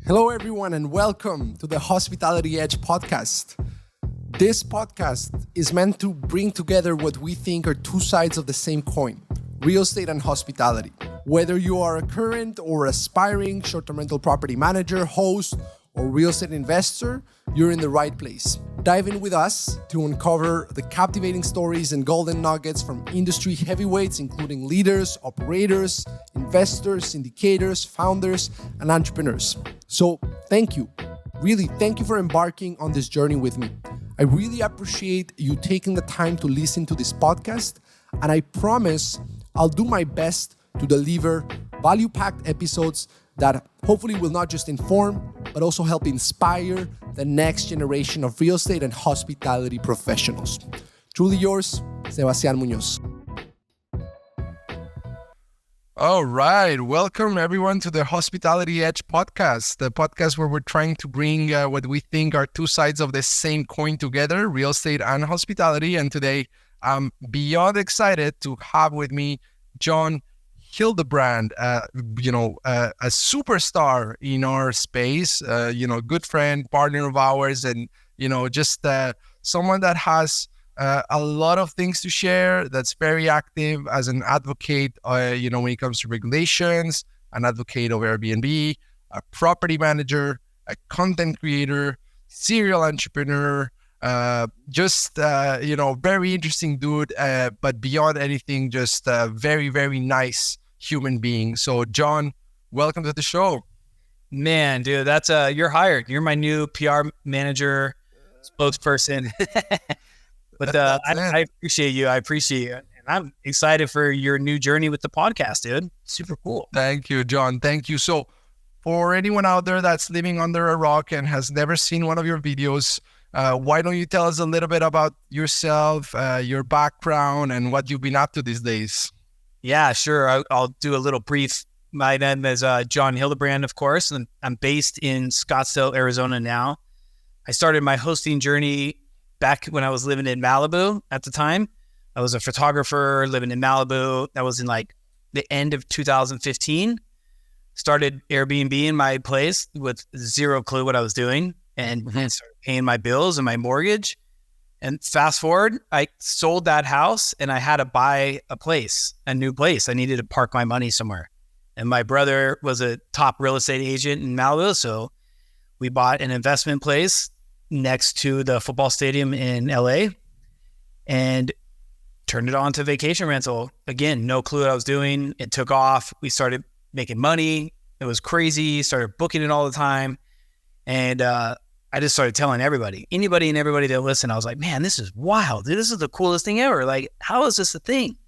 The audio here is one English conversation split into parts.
Hello, everyone, and welcome to the Hospitality Edge podcast. This podcast is meant to bring together what we think are two sides of the same coin, real estate and hospitality. Whether you are a current or aspiring short-term rental property manager, host, or real estate investor, you're in the right place. Dive in with us to uncover the captivating stories and golden nuggets from industry heavyweights, including leaders, operators, investors, syndicators, founders, and entrepreneurs. So thank you. Really, thank you for embarking on this journey with me. I really appreciate you taking the time to listen to this podcast, and I promise I'll do my best to deliver value-packed episodes that hopefully will not just inform, but also help inspire the next generation of real estate and hospitality professionals. Truly yours, Sebastián Muñoz. All right. Welcome, everyone, to the Hospitality Edge podcast, the podcast where we're trying to bring what we think are two sides of the same coin together, real estate and hospitality. And today, I'm beyond excited to have with me John Hildebrand, a superstar in our space, good friend, partner of ours, and, just someone that has a lot of things to share, that's very active as an advocate, when it comes to regulations, an advocate of Airbnb, a property manager, a content creator, serial entrepreneur, very interesting dude, but beyond anything, just a very, very nice human being. So John, welcome to the show. Man, dude, that's you're hired. You're my new PR manager, spokesperson. But I appreciate you. I appreciate you. And I'm excited for your new journey with the podcast, dude. Super cool. Thank you, John. Thank you. So for anyone out there that's living under a rock and has never seen one of your videos, why don't you tell us a little bit about yourself, your background, and what you've been up to these days? Yeah, sure. I'll do a little brief. My name is John Hildebrand, of course, and I'm based in Scottsdale, Arizona now. I started my hosting journey back when I was living in Malibu at the time. I was a photographer living in Malibu. That was in like the end of 2015. Started Airbnb in my place with zero clue what I was doing and started paying my bills and my mortgage. And fast forward, I sold that house and I had to buy a new place. I needed to park my money somewhere. And my brother was a top real estate agent in Malibu. So we bought an investment place next to the football stadium in LA and turned it on to vacation rental. Again, no clue what I was doing. It took off. We started making money. It was crazy. Started booking it all the time. And, I just started telling anybody and everybody that listened. I was like, man, this is wild. Dude, this is the coolest thing ever. Like, how is this a thing?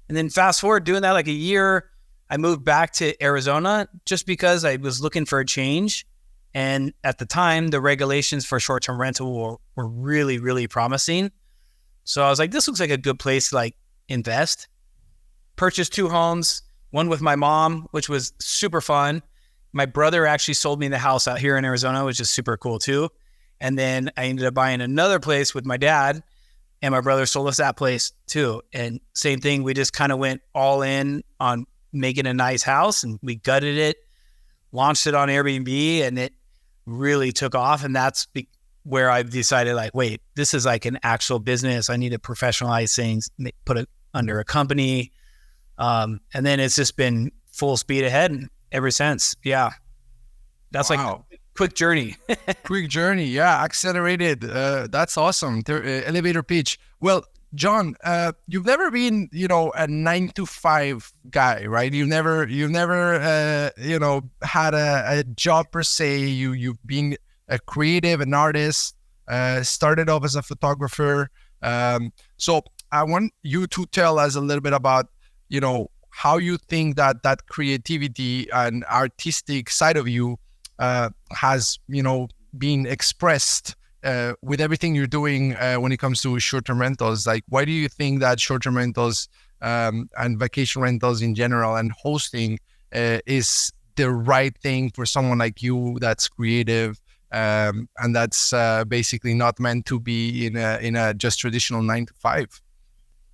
And then fast forward, doing that like a year, I moved back to Arizona just because I was looking for a change. And at the time, the regulations for short-term rental were really, really promising. So I was like, this looks like a good place to like invest. Purchased 2 homes, one with my mom, which was super fun. My brother actually sold me the house out here in Arizona, which is super cool too. And then I ended up buying another place with my dad, and my brother sold us that place too. And same thing, we just kind of went all in on making a nice house, and we gutted it, launched it on Airbnb, and it really took off. And that's where I decided like, wait, this is like an actual business. I need to professionalize things, put it under a company. And then it's just been full speed ahead ever since. Yeah. That's wow. Like a quick journey. Quick journey. Yeah. Accelerated. That's awesome. Elevator pitch. Well, John, you've never been, a 9-to-5 guy, right? You've never, had a job per se. You've been a creative, an artist, started off as a photographer. So I want you to tell us a little bit about, how you think that creativity and artistic side of you has, been expressed with everything you're doing when it comes to short-term rentals. Like, why do you think that short-term rentals and vacation rentals in general and hosting is the right thing for someone like you that's creative and that's basically not meant to be in a just traditional 9-to-5?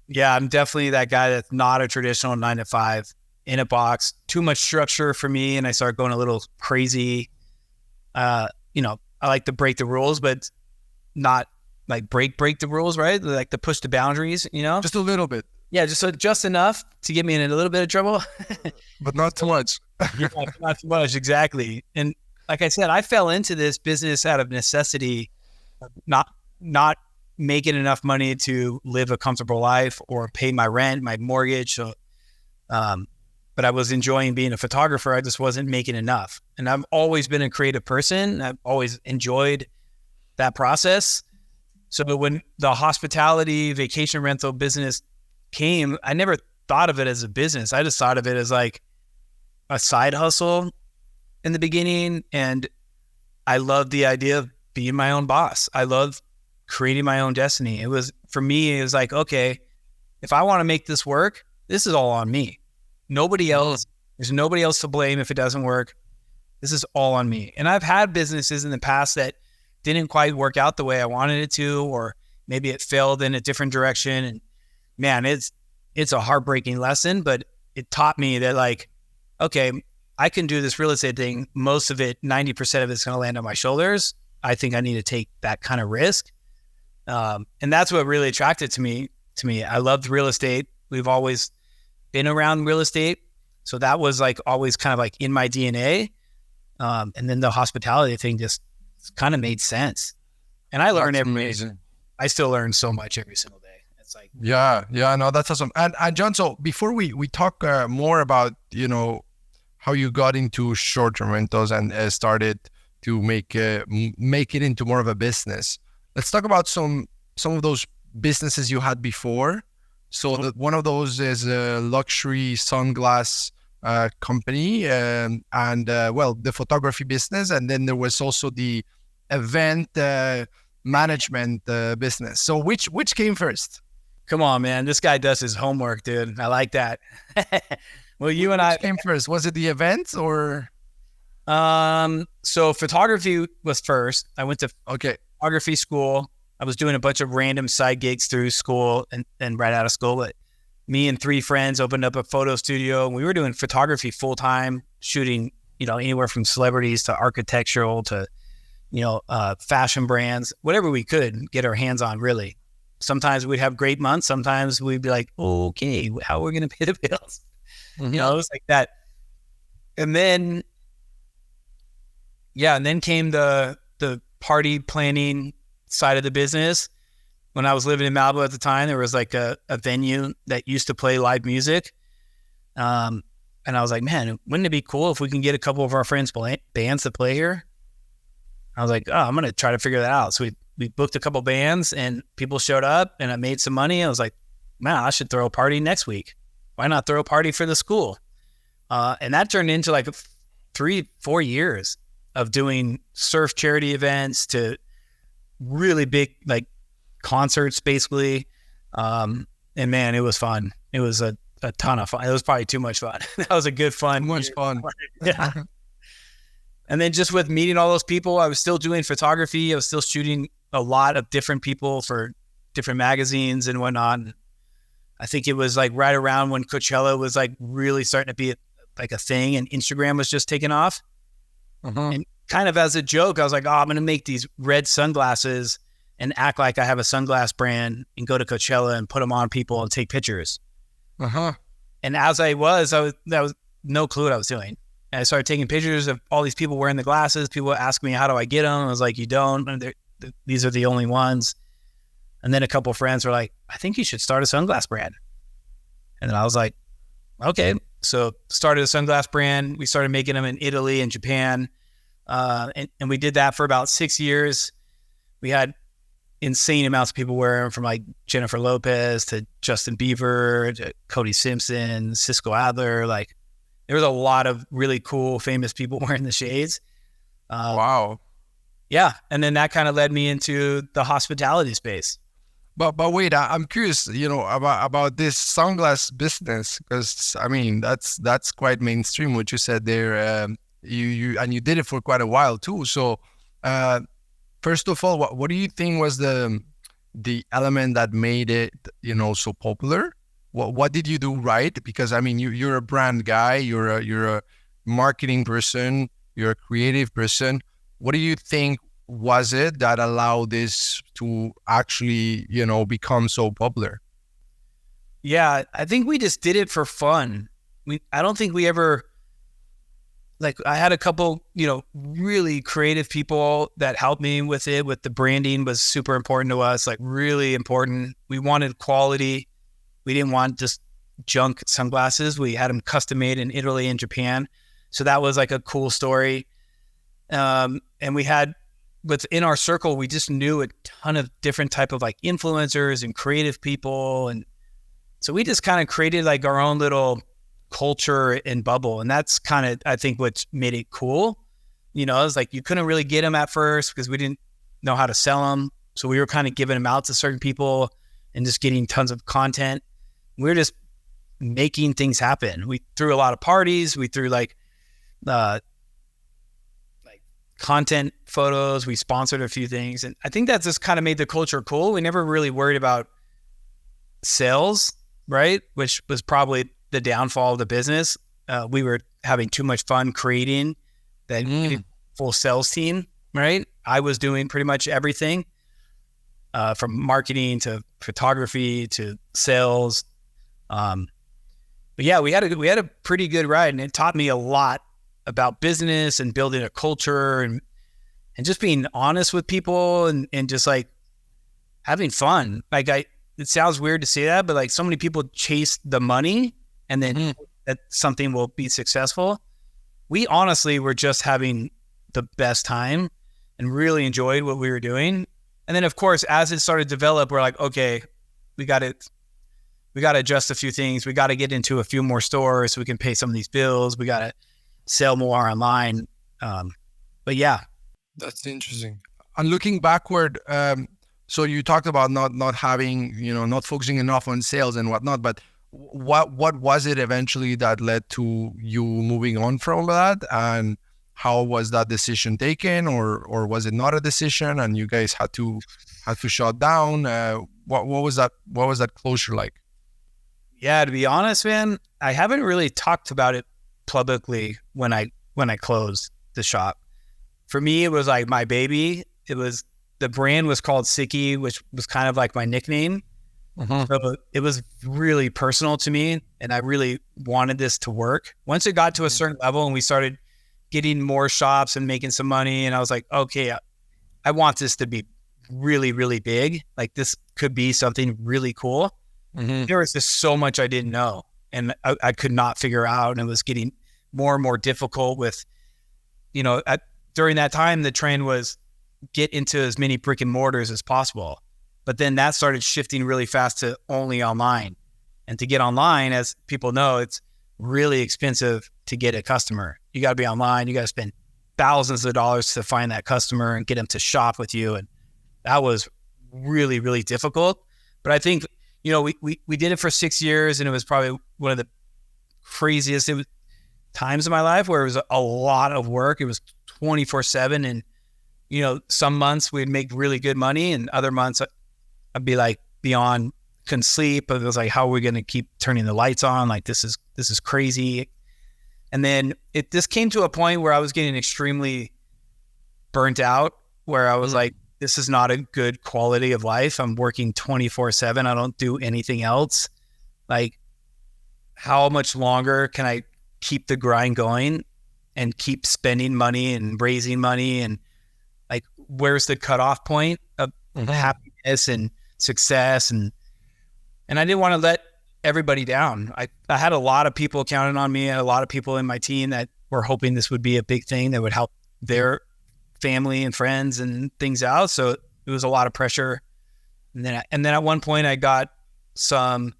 Yeah, I'm definitely that guy that's not a traditional 9-to-5 in a box. Too much structure for me, and I start going a little crazy. I like to break the rules, but not like break the rules, right? Like to push the boundaries, Just a little bit. Yeah, just enough to get me in a little bit of trouble. But not too much. Yeah, not too much, exactly. And like I said, I fell into this business out of necessity, not making enough money to live a comfortable life or pay my rent, my mortgage. So, but I was enjoying being a photographer. I just wasn't making enough. And I've always been a creative person. I've always enjoyed that process. So when the hospitality vacation rental business came, I never thought of it as a business. I just thought of it as like a side hustle in the beginning. And I loved the idea of being my own boss. I love creating my own destiny. It was, for me, it was like, okay, if I want to make this work, this is all on me. Nobody else, there's nobody else to blame if it doesn't work. This is all on me. And I've had businesses in the past that didn't quite work out the way I wanted it to, or maybe it failed in a different direction. And man, it's a heartbreaking lesson, but it taught me that like, okay, I can do this real estate thing. Most of it, 90% of it's going to land on my shoulders. I think I need to take that kind of risk. And that's what really attracted to me. I loved real estate. We've always been around real estate. So that was like always kind of like in my DNA. And then the hospitality thing just kind of made sense. And I learned amazing. I still learn so much every single day. It's like, yeah, no, that's awesome. And John, so before we talk more about, how you got into short-term rentals and started to make it into more of a business, let's talk about some of those businesses you had before. So one of those is a luxury sunglass company, and the photography business, and then there was also the event management business. So which came first? Come on, man, this guy does his homework, dude. I like that. Well, you and I came first. Was it the events or? So photography was first. I went to photography school. I was doing a bunch of random side gigs through school and right out of school. But me and 3 friends opened up a photo studio, and we were doing photography full time, shooting, anywhere from celebrities to architectural to, fashion brands, whatever we could get our hands on, really. Sometimes we'd have great months. Sometimes we'd be like, okay, how are we going to pay the bills? Mm-hmm. It was like that. And then, came the party planning side of the business. When I was living in Malibu at the time, there was like a venue that used to play live music. And I was like, man, wouldn't it be cool if we can get a couple of our friends' bands to play here? I was like, I'm going to try to figure that out. So we booked a couple bands and people showed up and I made some money. I was like, man, I should throw a party next week. Why not throw a party for the school? And that turned into like 3-4 years of doing surf charity events to really big, like concerts basically. And man, it was fun. It was a ton of fun. It was probably too much fun. That was a good fun. Too much fun. Yeah. And then just with meeting all those people, I was still doing photography. I was still shooting a lot of different people for different magazines and whatnot. I think it was like right around when Coachella was like really starting to be like a thing and Instagram was just taking off. Uh-huh. And kind of as a joke, I was like, I'm going to make these red sunglasses and act like I have a sunglass brand and go to Coachella and put them on people and take pictures. Uh-huh. And as that was no clue what I was doing. And I started taking pictures of all these people wearing the glasses. People ask me, how do I get them? I was like, you don't. And these are the only ones. And then a couple of friends were like, I think you should start a sunglass brand. And then I was like, okay. So started a sunglass brand. We started making them in Italy and Japan. And we did that for about 6 years. We had insane amounts of people wearing them, from like Jennifer Lopez to Justin Bieber to Cody Simpson, Cisco Adler. Like there was a lot of really cool, famous people wearing the shades. Wow. Yeah. And then that kind of led me into the hospitality space. But wait, I'm curious, about this sunglass business, because I mean that's quite mainstream what you said there. You did it for quite a while too. So, first of all, what do you think was the element that made it so popular? What did you do right? Because I mean you're a brand guy, you're a marketing person, you're a creative person. What do you think was it that allowed this to actually, become so popular? Yeah, I think we just did it for fun. I don't think we ever, like, I had a couple, really creative people that helped me with it. With the branding was super important to us, like really important. We wanted quality. We didn't want just junk sunglasses. We had them custom made in Italy and Japan. So that was like a cool story. And we had, within our circle, we just knew a ton of different type of like influencers and creative people. And so we just kind of created like our own little culture and bubble. And that's kind of, I think, what made it cool. It's like you couldn't really get them at first because we didn't know how to sell them. So we were kind of giving them out to certain people and just getting tons of content. We were just making things happen. We threw a lot of parties. We threw like content photos. We sponsored a few things. And I think that just kind of made the culture cool. We never really worried about sales, right? Which was probably the downfall of the business. We were having too much fun creating that full sales team, right? I was doing pretty much everything from marketing to photography to sales. But yeah, we had a pretty good ride, and it taught me a lot about business and building a culture and just being honest with people and just like having fun. Like it sounds weird to say that, but like so many people chase the money and then that something will be successful. We honestly were just having the best time and really enjoyed what we were doing. And then of course, as it started to develop, we're like, okay, we got to adjust a few things. We got to get into a few more stores so we can pay some of these bills. We got to sell more online. But yeah. That's interesting. And looking backward, so you talked about not having, not focusing enough on sales and whatnot, but what was it eventually that led to you moving on from that? And how was that decision taken, or was it not a decision and you guys had to shut down? What was that closure like? Yeah, to be honest, man, I haven't really talked about it publicly when I closed the shop. For me, it was like my baby. The brand was called Sicky, which was kind of like my nickname. So it was really personal to me, and I really wanted this to work. Once it got to a certain level and we started getting more shops and making some money, and I was like, okay, I want this to be really, really big. Like this could be something really cool. There was just so much I didn't know, and I could not figure out, and it was getting more and more difficult with, during that time, the trend was get into as many brick and mortars as possible. But then that started shifting really fast to only online. And to get online, as people know, it's really expensive to get a customer. You got to be online. You got to spend thousands of dollars to find that customer and get them to shop with you. And that was really, really difficult. But I think, we did it for 6 years, and it was probably one of the craziest times of my life where it was a lot of work. It was 24/7. And, some months we'd make really good money, and other months I'd be like beyond, couldn't sleep. It was like, how are we going to keep turning the lights on? Like, this is crazy. And then this came to a point where I was getting extremely burnt out, where I was like, this is not a good quality of life. I'm working 24/7. I don't do anything else. Like, how much longer can I keep the grind going and keep spending money and raising money? And like, where's the cutoff point of happiness and success? And I didn't want to let everybody down. I had a lot of people counting on me, and a lot of people in my team that were hoping this would be a big thing that would help their family and friends and things out. So it was a lot of pressure. And then at one point I got some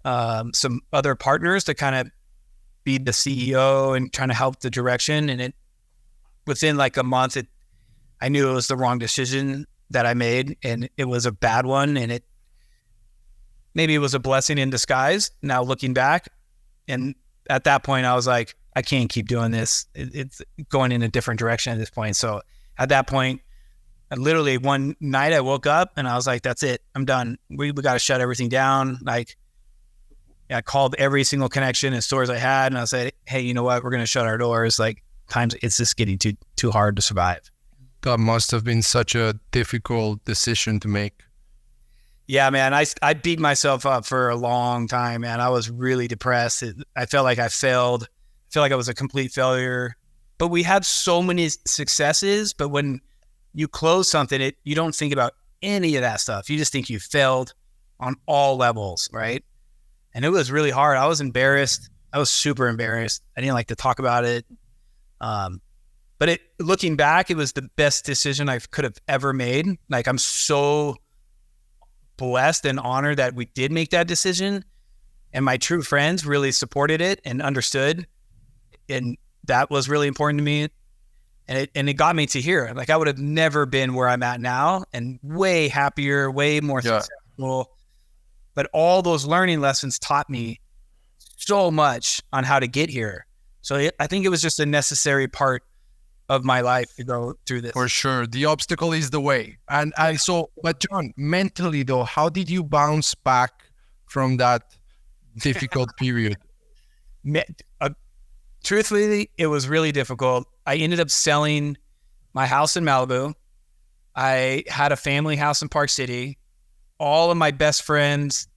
other partners to kind of be the CEO and trying to help the direction. And within like a month, I knew it was the wrong decision that I made, and it was a bad one. And maybe it was a blessing in disguise now looking back. And at that point I was like, I can't keep doing this. It's going in a different direction at this point. So at that point, literally one night I woke up and I was like, that's it. I'm done. We got to shut everything down. Like, I called every single connection and stores I had, and I said, hey, you know what? We're going to shut our doors. Like, it's just getting too hard to survive. That must have been such a difficult decision to make. Yeah, man, I beat myself up for a long time, man. I was really depressed. I felt like I failed. I felt like I was a complete failure. But we had so many successes. But when you close something, you don't think about any of that stuff. You just think you failed on all levels, right? And it was really hard. I was embarrassed. I was super embarrassed. I didn't like to talk about it. But looking back, it was the best decision I could have ever made. Like, I'm so blessed and honored that we did make that decision, and my true friends really supported it and understood, and that was really important to me, and it got me to here. Like, I would have never been where I'm at now, and way happier, way more successful. But all those learning lessons taught me so much on how to get here. So I think it was just a necessary part of my life to go through this. For sure. The obstacle is the way. And so, but John, mentally though, how did you bounce back from that difficult period? Truthfully, it was really difficult. I ended up selling my house in Malibu. I had a family house in Park City. All of my best friends,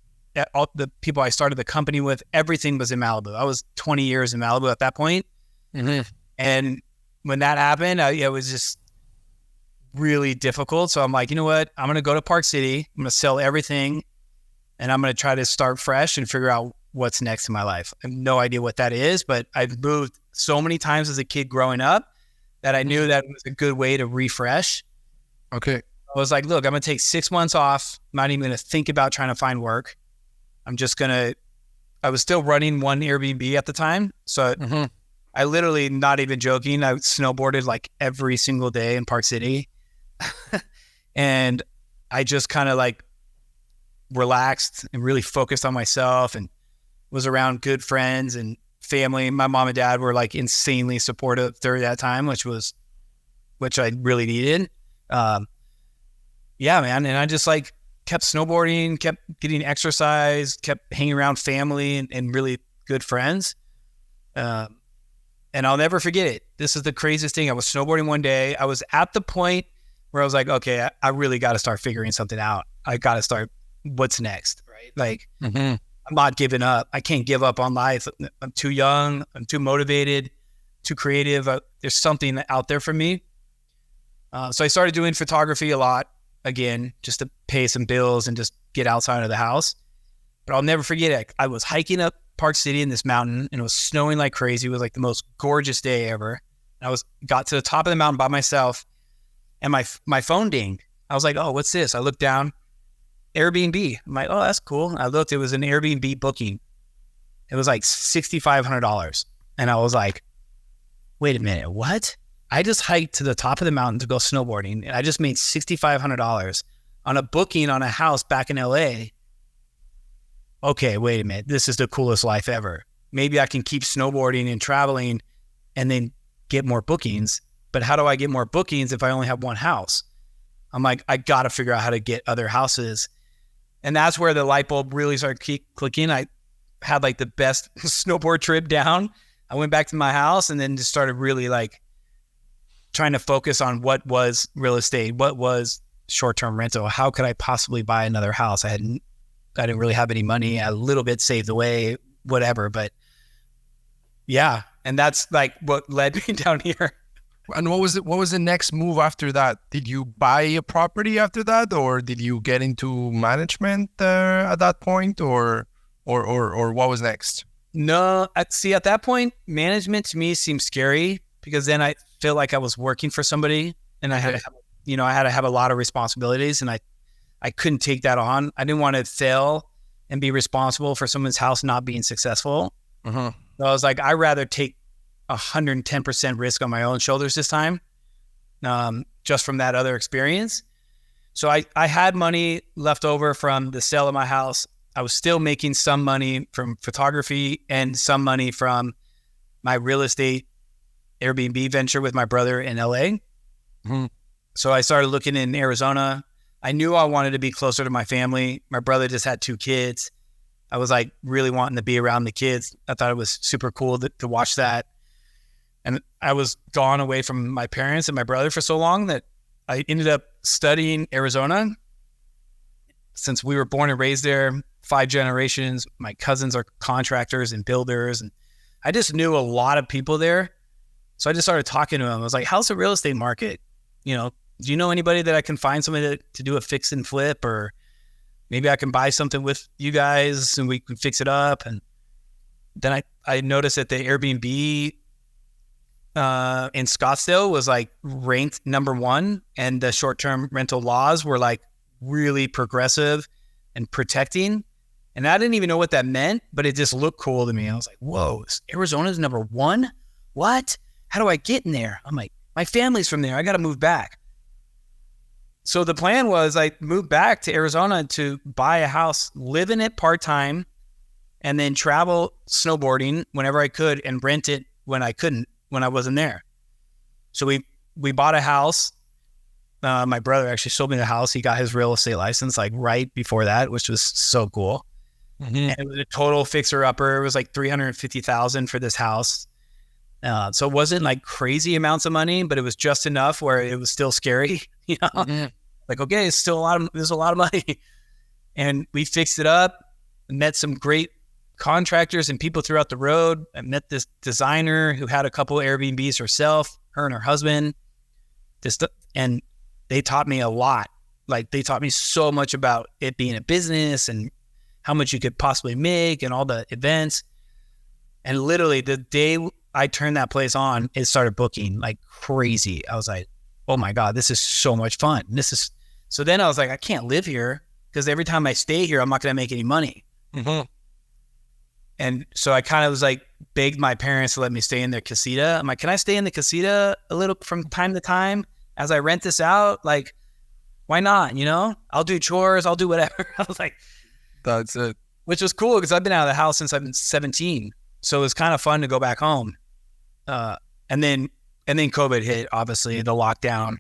all the people I started the company with, everything was in Malibu. I was 20 years in Malibu at that point. Mm-hmm. And when that happened, it was just really difficult. So I'm like, you know what? I'm going to go to Park City. I'm going to sell everything, and I'm going to try to start fresh and figure out what's next in my life. I have no idea what that is, but I've moved so many times as a kid growing up that I knew that was a good way to refresh. Okay. I was like, look, I'm going to take 6 months off. I'm not even going to think about trying to find work. I was still running one Airbnb at the time. So I literally, not even joking, I snowboarded like every single day in Park City. And I just kind of like relaxed and really focused on myself and was around good friends and family. My mom and dad were like insanely supportive during that time, which I really needed. Yeah, man. And I just like kept snowboarding, kept getting exercise, kept hanging around family and really good friends. And I'll never forget it. This is the craziest thing. I was snowboarding one day. I was at the point where I was like, okay, I really got to start figuring something out. I got to start, what's next, right? Like, I'm not giving up. I can't give up on life. I'm too young. I'm too motivated, too creative. There's something out there for me. So I started doing photography a lot, again, just to pay some bills and just get outside of the house. But I'll never forget it. I was hiking up Park City in this mountain, and it was snowing like crazy. It was like the most gorgeous day ever. I got to the top of the mountain by myself, and my phone dinged. I was like, oh, what's this? I looked down, Airbnb. I'm like, oh, that's cool. I looked, it was an Airbnb booking. It was like $6,500. And I was like, wait a minute, what? I just hiked to the top of the mountain to go snowboarding, and I just made $6,500 on a booking on a house back in LA. Okay, wait a minute. This is the coolest life ever. Maybe I can keep snowboarding and traveling and then get more bookings. But how do I get more bookings if I only have one house? I'm like, I got to figure out how to get other houses. And that's where the light bulb really started clicking. I had like the best snowboard trip down. I went back to my house and then just started really like trying to focus on what was real estate, what was short-term rental. How could I possibly buy another house? I didn't really have any money. A little bit saved away, whatever. But yeah, and that's like what led me down here. And what was the next move after that? Did you buy a property after that, or did you get into management at that point, or what was next? No, at that point, management to me seemed scary because then I felt like I was working for somebody, and I had to have a lot of responsibilities, and I couldn't take that on. I didn't want to fail and be responsible for someone's house not being successful. So I was like, I'd rather take 110% risk on my own shoulders this time, just from that other experience. So I had money left over from the sale of my house. I was still making some money from photography and some money from my real estate Airbnb venture with my brother in LA. So I started looking in Arizona. I knew I wanted to be closer to my family. My brother just had 2 kids. I was like really wanting to be around the kids. I thought it was super cool to watch that. And I was gone away from my parents and my brother for so long that I ended up studying Arizona since we were born and raised there, 5 generations. My cousins are contractors and builders. And I just knew a lot of people there. So I just started talking to them. I was like, how's the real estate market? You know, do you know anybody that I can find somebody to do a fix and flip, or maybe I can buy something with you guys and we can fix it up? And then I noticed that the Airbnb in Scottsdale was like ranked number 1, and the short-term rental laws were like really progressive and protecting. And I didn't even know what that meant, but it just looked cool to me. I was like, whoa, Arizona's number 1? What? How do I get in there? I'm like, my family's from there. I got to move back. So the plan was I moved back to Arizona to buy a house, live in it part-time, and then travel snowboarding whenever I could and rent it when I couldn't, when I wasn't there. So we bought a house. My brother actually sold me the house. He got his real estate license like right before that, which was so cool. Mm-hmm. And it was a total fixer-upper. It was like $350,000 for this house. So it wasn't like crazy amounts of money, but it was just enough where it was still scary. You know, mm-hmm. Like, okay, it's still there's a lot of money. And we fixed it up, met some great contractors and people throughout the road. I met this designer who had a couple Airbnbs herself, her and her husband. And they taught me a lot. Like, they taught me so much about it being a business and how much you could possibly make and all the events. And literally the day I turned that place on, it started booking like crazy. I was like, oh my God, this is so much fun. So then I was like, I can't live here because every time I stay here, I'm not going to make any money. Mm-hmm. And so I kind of was like, begged my parents to let me stay in their casita. I'm like, can I stay in the casita a little from time to time as I rent this out? Like, why not? You know, I'll do chores, I'll do whatever. I was like, that's it. Which was cool because I've been out of the house since I've been 17. So it was kind of fun to go back home. And then COVID hit, obviously, the lockdown.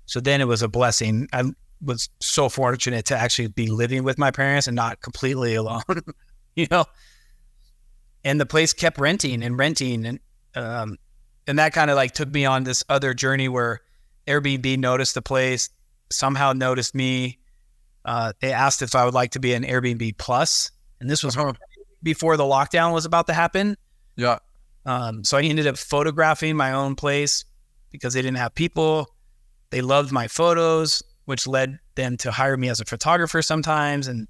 So then it was a blessing. I was so fortunate to actually be living with my parents and not completely alone, you know? And the place kept renting. And that kind of like took me on this other journey where Airbnb noticed the place, somehow noticed me. They asked if I would like to be an Airbnb Plus. And this was before the lockdown was about to happen. Yeah. So I ended up photographing my own place because they didn't have people. They loved my photos, which led them to hire me as a photographer sometimes. And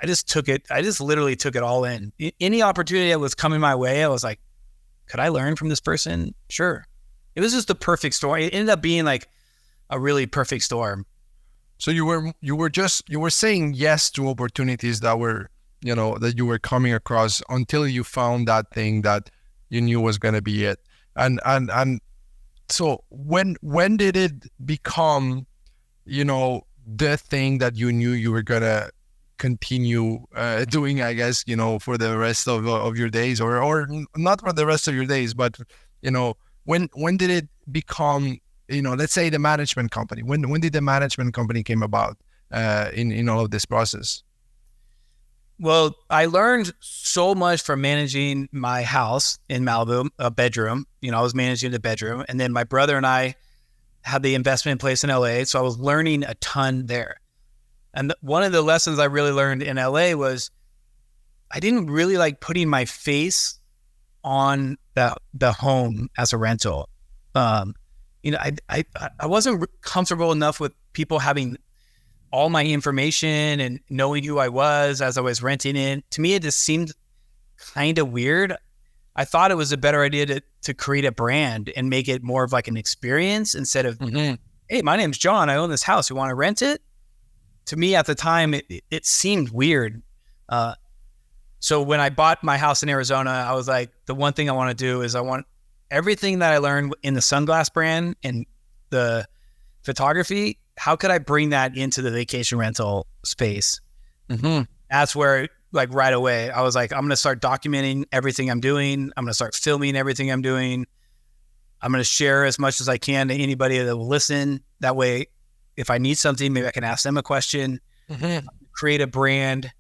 I just literally took it all in. Any opportunity that was coming my way, I was like, could I learn from this person? Sure. It was just the perfect storm. It ended up being like a really perfect storm. So you were saying yes to opportunities that were, you know, that you were coming across until you found that thing that you knew was going to be it. And so when did it become, you know, the thing that you knew you were going to continue doing, I guess, you know, for the rest of your days, or not for the rest of your days, but, you know, when did it become, you know, let's say the management company, when did the management company came about in all of this process? Well, I learned so much from managing my house in Malibu, a bedroom. You know, I was managing the bedroom. And then my brother and I had the investment place in LA. So I was learning a ton there. And one of the lessons I really learned in LA was I didn't really like putting my face on the home as a rental. You know, I wasn't comfortable enough with people having all my information and knowing who I was as I was renting it. To me, it just seemed kind of weird. I thought it was a better idea to create a brand and make it more of like an experience instead of, hey, my name's John. I own this house. You want to rent it? To me at the time, it seemed weird. So when I bought my house in Arizona, I was like, the one thing I want to do is I want everything that I learned in the sunglass brand and the photography, how could I bring that into the vacation rental space? Mm-hmm. That's where, like, right away, I was like, I'm going to start documenting everything I'm doing. I'm going to start filming everything I'm doing. I'm going to share as much as I can to anybody that will listen. That way, if I need something, maybe I can ask them a question, create a brand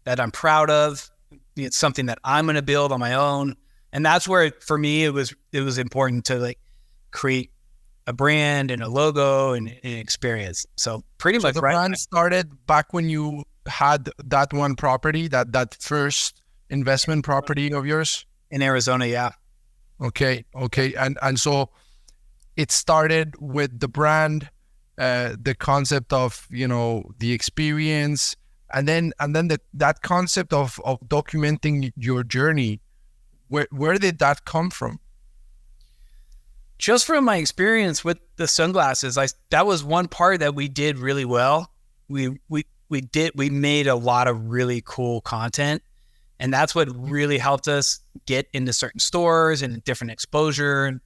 that I'm proud of. It's something that I'm going to build on my own. And that's where, for me, it was important to like create a brand and a logo and an experience. So pretty much the brand started back when you had that one property, that first investment property of yours? In Arizona, yeah. Okay. And so it started with the brand, the concept of, the experience, and then that concept of documenting your journey. Where did that come from? Just from my experience with the sunglasses, that was one part that we did really well. We made a lot of really cool content, and that's what really helped us get into certain stores and different exposure. And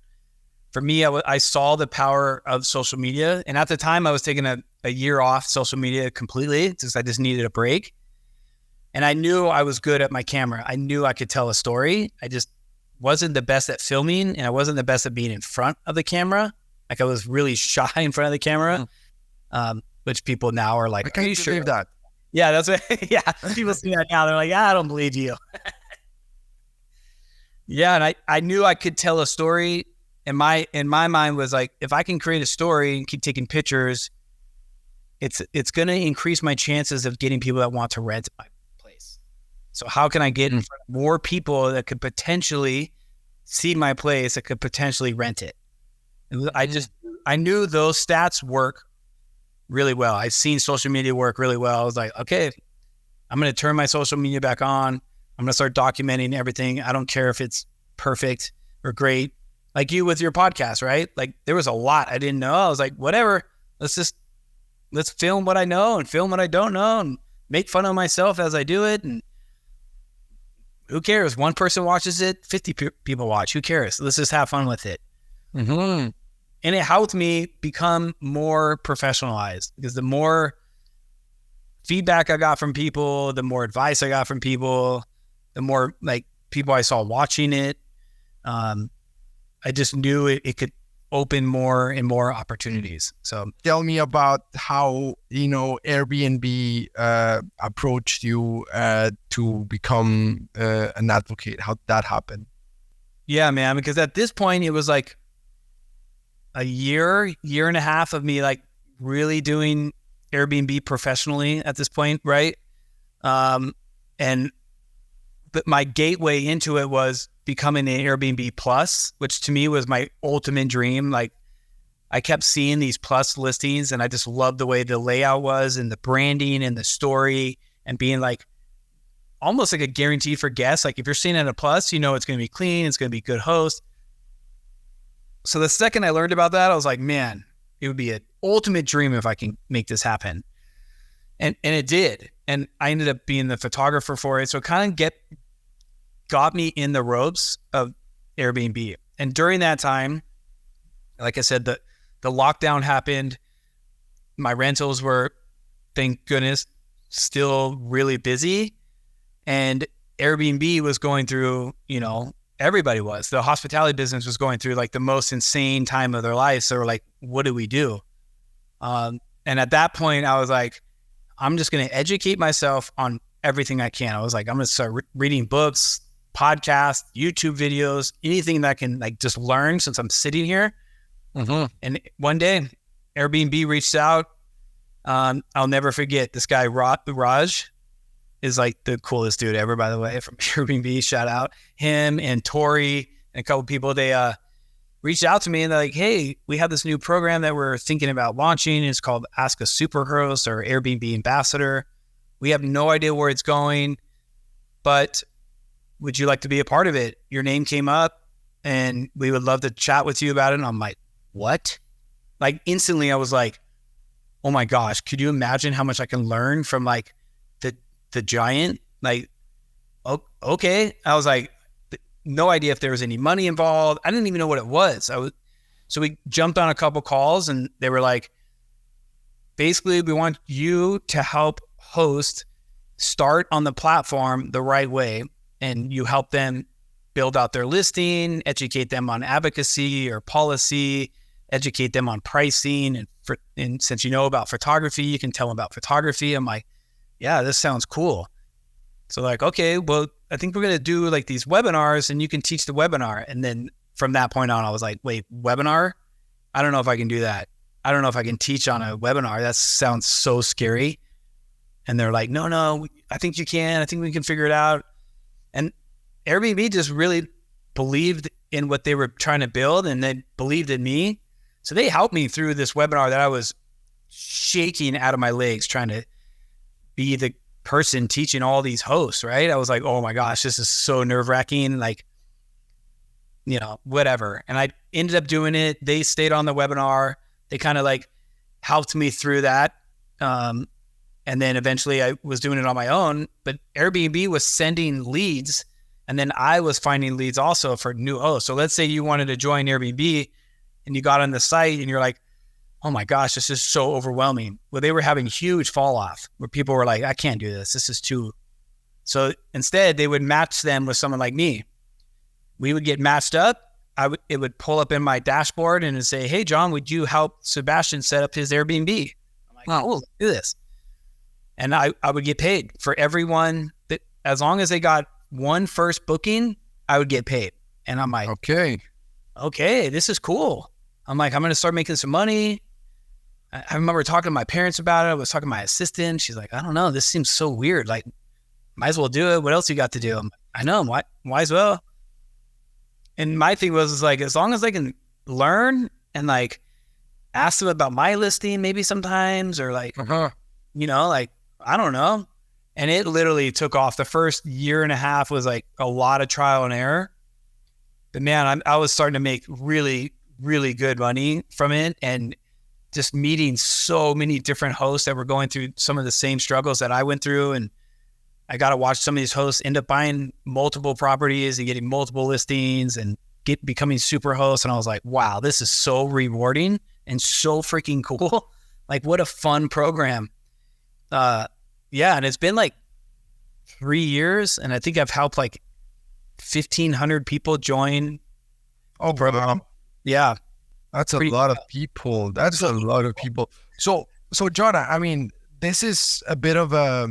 for me, I saw the power of social media, and at the time I was taking a year off social media completely because I just needed a break. And I knew I was good at my camera. I knew I could tell a story. I just wasn't the best at filming, and I wasn't the best at being in front of the camera. Like, I was really shy in front of the camera, which people now are like, I can't believe that. Yeah, that's what, yeah. People see that now. They're like, I don't believe you. Yeah. And I knew I could tell a story. And in my mind was like, if I can create a story and keep taking pictures, it's going to increase my chances of getting people that want to rent my place. So how can I get in front of more people that could potentially see my place, that could potentially rent it? And I knew those stats work really well. I've seen social media work really well. I was like, okay, I'm going to turn my social media back on. I'm going to start documenting everything. I don't care if it's perfect or great. Like you with your podcast, right? Like, there was a lot I didn't know. I was like, whatever, let's film what I know and film what I don't know and make fun of myself as I do it. And who cares? One person watches it, 50 people watch. Who cares? Let's just have fun with it. Mm-hmm. And it helped me become more professionalized, because the more feedback I got from people, the more advice I got from people, the more like people I saw watching it. I just knew it could open more and more opportunities. So tell me about how, Airbnb approached you to become an advocate, how that happened. Yeah, man, because at this point it was like a year and a half of me like really doing Airbnb professionally at this point, right? But my gateway into it was becoming an Airbnb Plus, which to me was my ultimate dream. Like, I kept seeing these Plus listings and I just loved the way the layout was and the branding and the story, and being like almost like a guarantee for guests. Like, if you're staying at a Plus, it's going to be clean, it's going to be good host. So the second I learned about that, I was like, man, it would be an ultimate dream if I can make this happen. And it did. And I ended up being the photographer for it. So it kind of got me in the ropes of Airbnb. And during that time, like I said, the lockdown happened. My rentals were, thank goodness, still really busy. And Airbnb was going through, everybody was. The hospitality business was going through like the most insane time of their life. So we're like, what do we do? And at that point, I was like, I'm just going to educate myself on everything I can. I was like, I'm going to start reading books, podcasts, YouTube videos, anything that I can like just learn since I'm sitting here. Mm-hmm. And one day, Airbnb reached out. I'll never forget this guy, Raj, is like the coolest dude ever, by the way, from Airbnb. Shout out him and Tori and a couple people. They reached out to me and they're like, hey, we have this new program that we're thinking about launching. It's called Ask a Superhost or Airbnb Ambassador. We have no idea where it's going, but would you like to be a part of it? Your name came up and we would love to chat with you about it. And I'm like, what? Like, instantly I was like, oh my gosh, could you imagine how much I can learn from like the giant? Like, okay. I was like, no idea if there was any money involved. I didn't even know what it was. So we jumped on a couple calls and they were like, basically, we want you to help host start on the platform the right way. And you help them build out their listing, educate them on advocacy or policy, educate them on pricing. And since you know about photography, you can tell them about photography. I'm like, yeah, this sounds cool. So like, okay, well, I think we're going to do like these webinars and you can teach the webinar. And then from that point on, I was like, wait, webinar? I don't know if I can do that. I don't know if I can teach on a webinar. That sounds so scary. And they're like, no, I think you can. I think we can figure it out. And Airbnb just really believed in what they were trying to build, and they believed in me. So they helped me through this webinar that I was shaking out of my legs trying to be the person teaching all these hosts, right? I was like, oh my gosh, this is so nerve-wracking, like, whatever. And I ended up doing it. They stayed on the webinar. They kind of like helped me through that. And then eventually I was doing it on my own, but Airbnb was sending leads, and then I was finding leads also for new hosts. So let's say you wanted to join Airbnb and you got on the site and you're like, oh my gosh, this is so overwhelming. Well, they were having huge fall off where people were like, I can't do this. This is too. So instead they would match them with someone like me. We would get matched up. It would pull up in my dashboard and it'd say, hey, John, would you help Sebastian set up his Airbnb? I'm like, oh, let's do this. And I would get paid for everyone that, as long as they got one first booking, I would get paid. And I'm like, okay, this is cool. I'm like, I'm going to start making some money. I remember talking to my parents about it. I was talking to my assistant. She's like, I don't know. This seems so weird. Like, might as well do it. What else you got to do? I'm like, I know. Might as well. And my thing was like, as long as I can learn and like ask them about my listing maybe sometimes, or like, like, I don't know. And it literally took off. The first year and a half was like a lot of trial and error. But man, I was starting to make really, really good money from it, and just meeting so many different hosts that were going through some of the same struggles that I went through. And I got to watch some of these hosts end up buying multiple properties and getting multiple listings and becoming super hosts. And I was like, wow, this is so rewarding and so freaking cool. Like, what a fun program. And it's been like 3 years, and I think I've helped like 1,500 people join. Oh, program. Wow. Yeah. That's a lot of people. That's a lot of people. So John, I mean, this is a bit of a,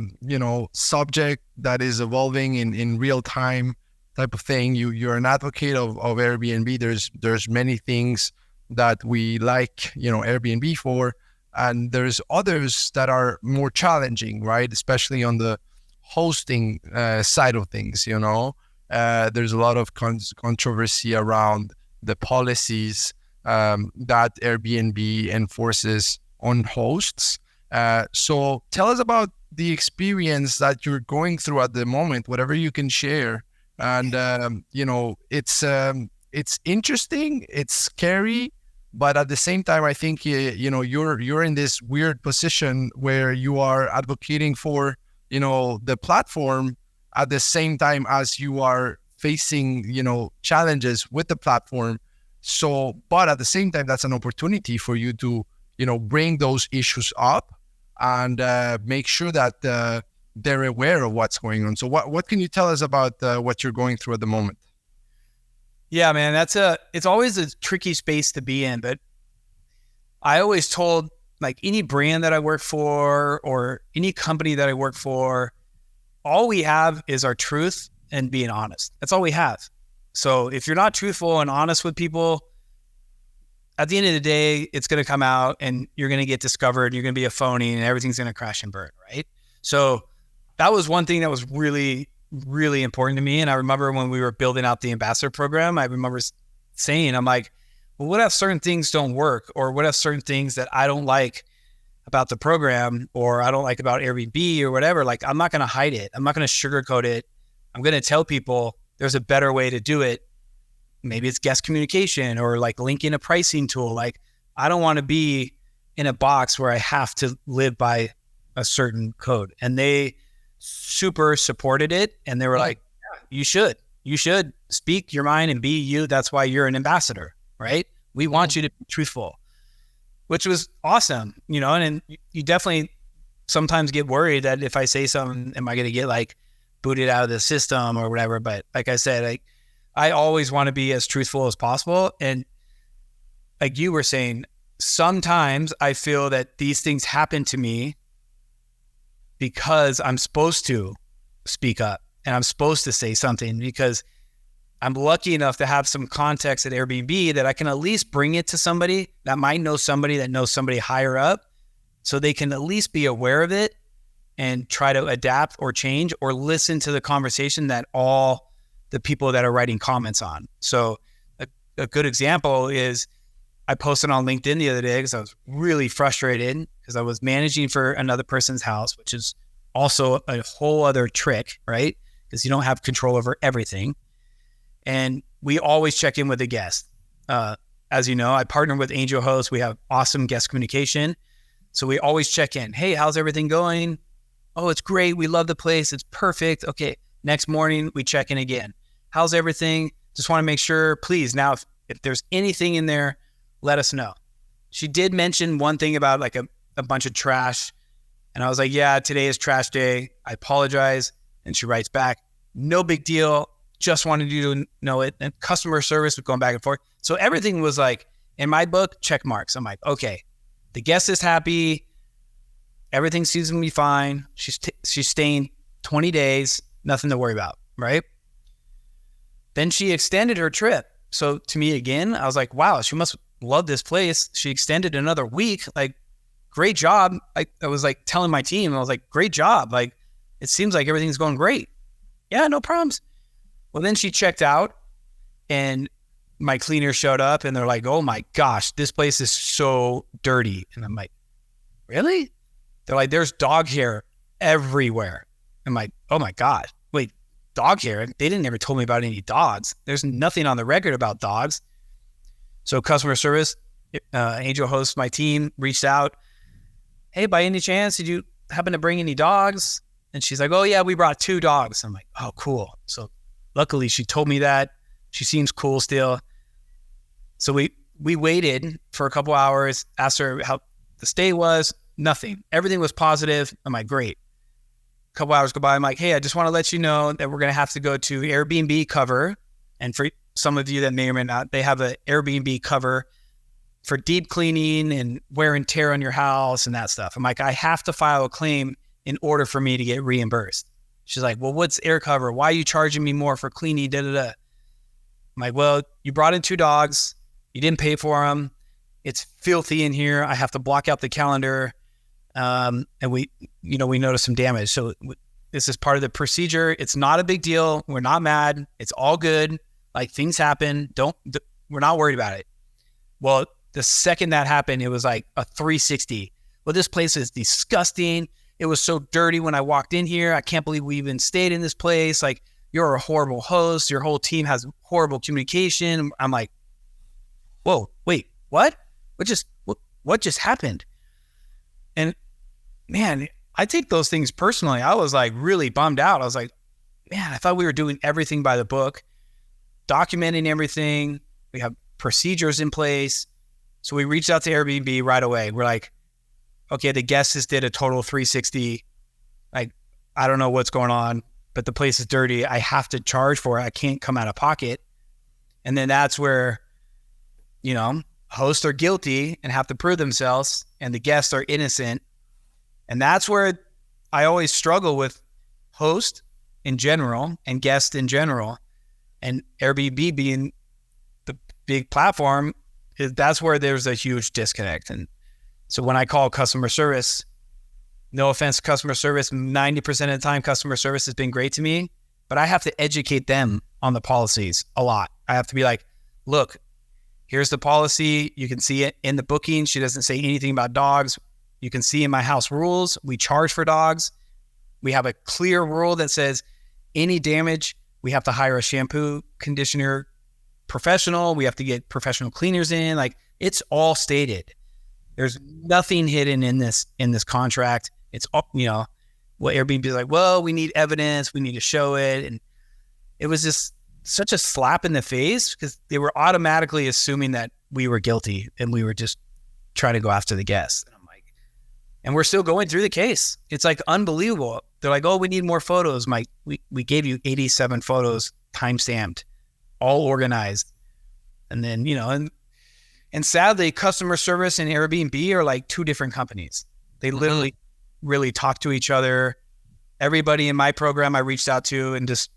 subject that is evolving in real time type of thing. You're an advocate of Airbnb. There's many things that we like, Airbnb for, and there's others that are more challenging, right? Especially on the hosting side of things, there's a lot of controversy around the policies that Airbnb enforces on hosts. So tell us about the experience that you're going through at the moment, whatever you can share. And, it's interesting, it's scary, but at the same time, I think, you're in this weird position where you are advocating for, the platform at the same time as you are facing, challenges with the platform. So, but at the same time, that's an opportunity for you to, bring those issues up and make sure that they're aware of what's going on. So what can you tell us about what you're going through at the moment? Yeah, man, it's always a tricky space to be in, but I always told, like, any brand that I work for or any company that I work for, all we have is our truth and being honest. That's all we have. So if you're not truthful and honest with people, at the end of the day, it's going to come out and you're going to get discovered. You're going to be a phony and everything's going to crash and burn, right? So that was one thing that was really, really important to me. And I remember when we were building out the ambassador program, I remember saying, I'm like, well, what if certain things don't work? Or what if certain things that I don't like about the program, or I don't like about Airbnb or whatever? Like, I'm not going to hide it. I'm not going to sugarcoat it. I'm going to tell people there's a better way to do it. Maybe it's guest communication or like linking a pricing tool. Like, I don't want to be in a box where I have to live by a certain code. And they super supported it. And they were like, yeah, you should speak your mind and be you. That's why you're an ambassador, right? We want you to be truthful, which was awesome, and you definitely sometimes get worried that if I say something, am I going to get like booted out of the system or whatever? But like I said, I always want to be as truthful as possible. And like you were saying, sometimes I feel that these things happen to me because I'm supposed to speak up and I'm supposed to say something, because I'm lucky enough to have some context at Airbnb that I can at least bring it to somebody that might know somebody that knows somebody higher up, so they can at least be aware of it and try to adapt or change or listen to the conversation that all the people that are writing comments on. So a good example is I posted on LinkedIn the other day because I was really frustrated because I was managing for another person's house, which is also a whole other trick, right? Because you don't have control over everything. And we always check in with the guest. As you know, I partner with Angel Host. We have awesome guest communication. So we always check in. Hey, how's everything going? Oh, it's great. We love the place. It's perfect. Okay. Next morning, we check in again. How's everything? Just want to make sure, please. Now, if there's anything in there, let us know. She did mention one thing about like a bunch of trash. And I was like, yeah, today is trash day. I apologize. And she writes back, no big deal. Just wanted you to know it. And customer service was going back and forth. So everything was like, in my book, check marks. I'm like, okay, the guest is happy. Everything seems to be fine. She's staying 20 days, nothing to worry about, right? Then she extended her trip. So to me again, I was like, wow, she must love this place. She extended another week. Like, great job. I was like telling my team, I was like, great job. Like, it seems like everything's going great. Yeah, no problems. Well, then she checked out and my cleaners showed up and they're like, oh my gosh, this place is so dirty. And I'm like, really? They're like, there's dog hair everywhere. I'm like, oh my God, wait, dog hair? They didn't ever told me about any dogs. There's nothing on the record about dogs. So customer service, Angel Host, my team reached out. Hey, by any chance, did you happen to bring any dogs? And she's like, oh yeah, we brought 2 dogs. I'm like, oh, cool. So luckily she told me that. She seems cool still. So we waited for a couple hours, asked her how the stay was. Nothing. Everything was positive. I'm like, great. A couple hours go by. I'm like, hey, I just want to let you know that we're going to have to go to Airbnb cover. And for some of you that may or may not, they have an Airbnb cover for deep cleaning and wear and tear on your house and that stuff. I'm like, I have to file a claim in order for me to get reimbursed. She's like, well, what's air cover? Why are you charging me more for cleaning? Da, da, da. I'm like, well, you brought in 2 dogs. You didn't pay for them. It's filthy in here. I have to block out the calendar. And we noticed some damage. So this is part of the procedure. It's not a big deal. We're not mad. It's all good. Like, things happen. We're not worried about it. Well, the second that happened, it was like a 360. Well, this place is disgusting. It was so dirty when I walked in here. I can't believe we even stayed in this place. Like, you're a horrible host. Your whole team has horrible communication. I'm like, whoa, wait, what? What just happened? And man, I take those things personally. I was like really bummed out. I was like, man, I thought we were doing everything by the book, documenting everything. We have procedures in place. So we reached out to Airbnb right away. We're like, okay, the guest just did a total 360. Like, I don't know what's going on, but the place is dirty. I have to charge for it. I can't come out of pocket. And then that's where, hosts are guilty and have to prove themselves, and the guests are innocent. And that's where I always struggle with host in general and guest in general, and Airbnb being the big platform, that's where there's a huge disconnect. And so when I call customer service, no offense to customer service, 90% of the time customer service has been great to me, but I have to educate them on the policies a lot. I have to be like, look, here's the policy. You can see it in the booking. She doesn't say anything about dogs. You can see in my house rules, we charge for dogs. We have a clear rule that says any damage, we have to hire a shampoo, conditioner professional. We have to get professional cleaners in. Like, it's all stated. There's nothing hidden in this contract. It's all, what Airbnb is like, well, we need evidence. We need to show it. And it was just such a slap in the face because they were automatically assuming that we were guilty and we were just trying to go after the guests. And I'm like, and we're still going through the case. It's like unbelievable. They're like, oh, we need more photos. Mike, we gave you 87 photos, time-stamped, all organized. And then, and sadly, customer service and Airbnb are like 2 different companies. They literally really talk to each other. Everybody in my program I reached out to and just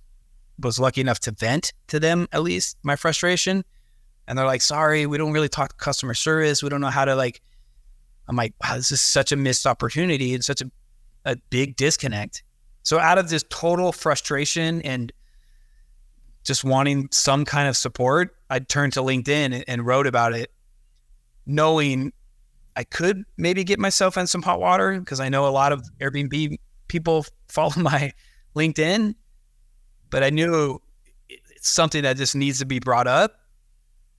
was lucky enough to vent to them, at least my frustration. And they're like, sorry, we don't really talk to customer service. We don't know how to like, I'm like, wow, this is such a missed opportunity and such a big disconnect. So out of this total frustration and just wanting some kind of support, I turned to LinkedIn and wrote about it, knowing I could maybe get myself in some hot water because I know a lot of Airbnb people follow my LinkedIn, but I knew it's something that just needs to be brought up.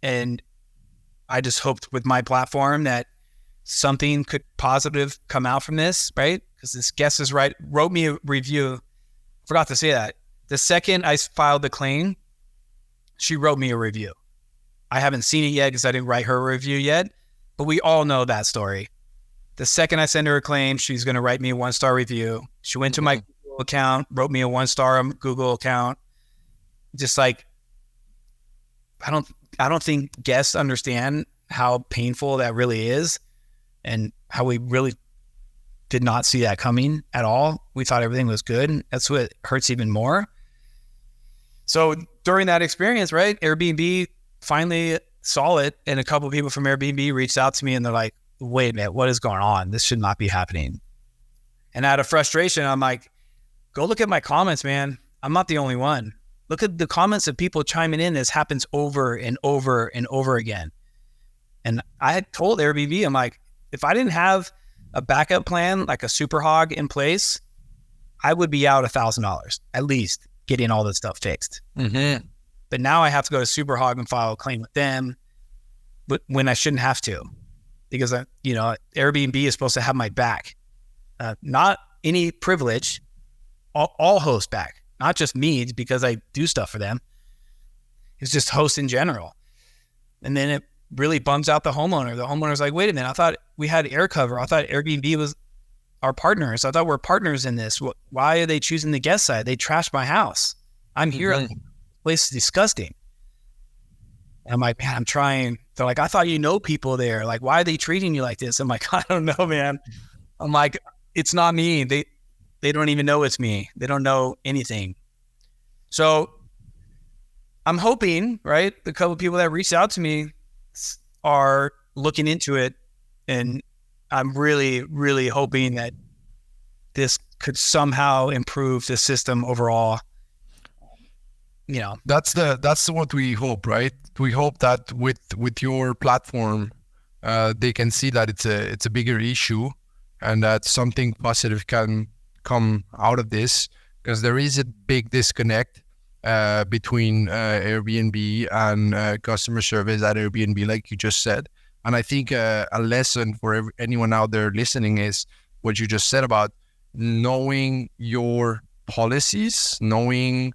And I just hoped with my platform that something could positive come out from this, right? Because this guest is right, wrote me a review. Forgot to say that. The second I filed the claim, she wrote me a review. I haven't seen it yet because I didn't write her a review yet, but we all know that story. The second I send her a claim, she's going to write me a 1-star review. She went to my Google account, wrote me a 1-star Google account. Just like, I don't think guests understand how painful that really is and how we really did not see that coming at all. We thought everything was good. That's what hurts even more. So during that experience, right, Airbnb finally saw it, and a couple of people from Airbnb reached out to me and they're like, wait a minute, what is going on? This should not be happening. And out of frustration, I'm like, go look at my comments, man. I'm not the only one. Look at the comments of people chiming in. This happens over and over and over again. And I had told Airbnb, I'm like, if I didn't have a backup plan, like a Superhog in place, I would be out $1,000 at least getting all this stuff fixed. Mm-hmm. But now I have to go to Superhog and file a claim with them, but when I shouldn't have to, because Airbnb is supposed to have my back, not any privilege, all hosts back, not just me because I do stuff for them. It's just hosts in general. And then it really bums out the homeowner. The homeowner's like, wait a minute, I thought we had air cover. I thought Airbnb was our partners. I thought we're partners in this. Why are they choosing the guest side? They trashed my house. I'm here. Mm-hmm. The place is disgusting. And I'm like, man, I'm trying. They're like, I thought you know people there. Like, why are they treating you like this? I'm like, I don't know, man. I'm like, it's not me. They don't even know it's me. They don't know anything. So I'm hoping, right, the couple of people that reached out to me are looking into it, and I'm really, really hoping that this could somehow improve the system overall. That's what we hope, right? We hope that with your platform, they can see that it's a bigger issue, and that something positive can come out of this, because there is a big disconnect between Airbnb and customer service at Airbnb, like you just said. And I think a lesson for anyone out there listening is what you just said about knowing your policies, knowing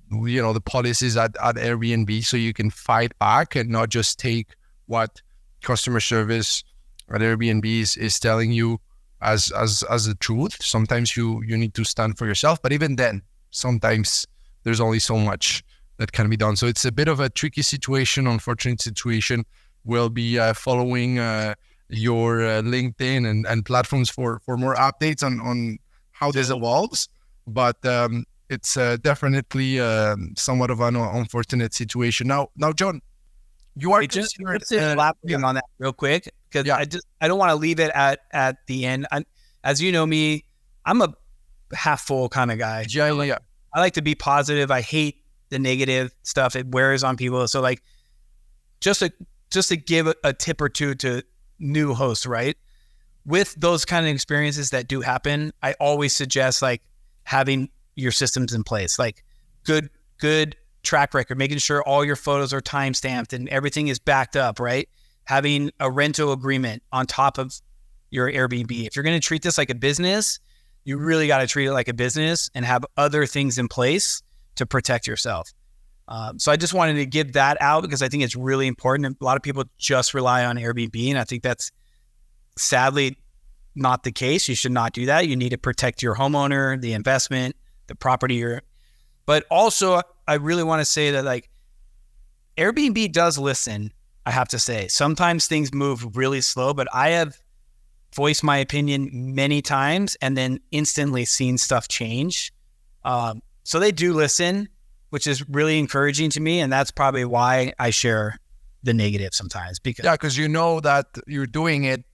the policies at Airbnb, so you can fight back and not just take what customer service at Airbnb is telling you as the truth. Sometimes you need to stand for yourself, but even then, sometimes there's only so much that can be done. So it's a bit of a tricky situation, unfortunate situation. We'll be following your LinkedIn and platforms for more updates on how this evolves. But it's definitely somewhat of an unfortunate situation. Now, John, you are just elaborating on that real quick, because I don't want to leave it at the end. As you know me, I'm a half full kind of guy. Yeah. I like to be positive. I hate the negative stuff. It wears on people. So like, just to give a tip or two to new hosts, right? With those kind of experiences that do happen, I always suggest like having your systems in place, like good track record, making sure all your photos are time-stamped and everything is backed up, right? Having a rental agreement on top of your Airbnb. If you're going to treat this like a business, you really got to treat it like a business and have other things in place to protect yourself. So I just wanted to give that out because I think it's really important. A lot of people just rely on Airbnb, and I think that's sadly not the case. You should not do that. You need to protect your homeowner, the investment, the property. But also, I really want to say that like Airbnb does listen, I have to say. Sometimes things move really slow, but I have voiced my opinion many times and then instantly seen stuff change. So they do listen. which is really encouraging to me. And that's probably why I share the negative sometimes. Because you know that you're doing it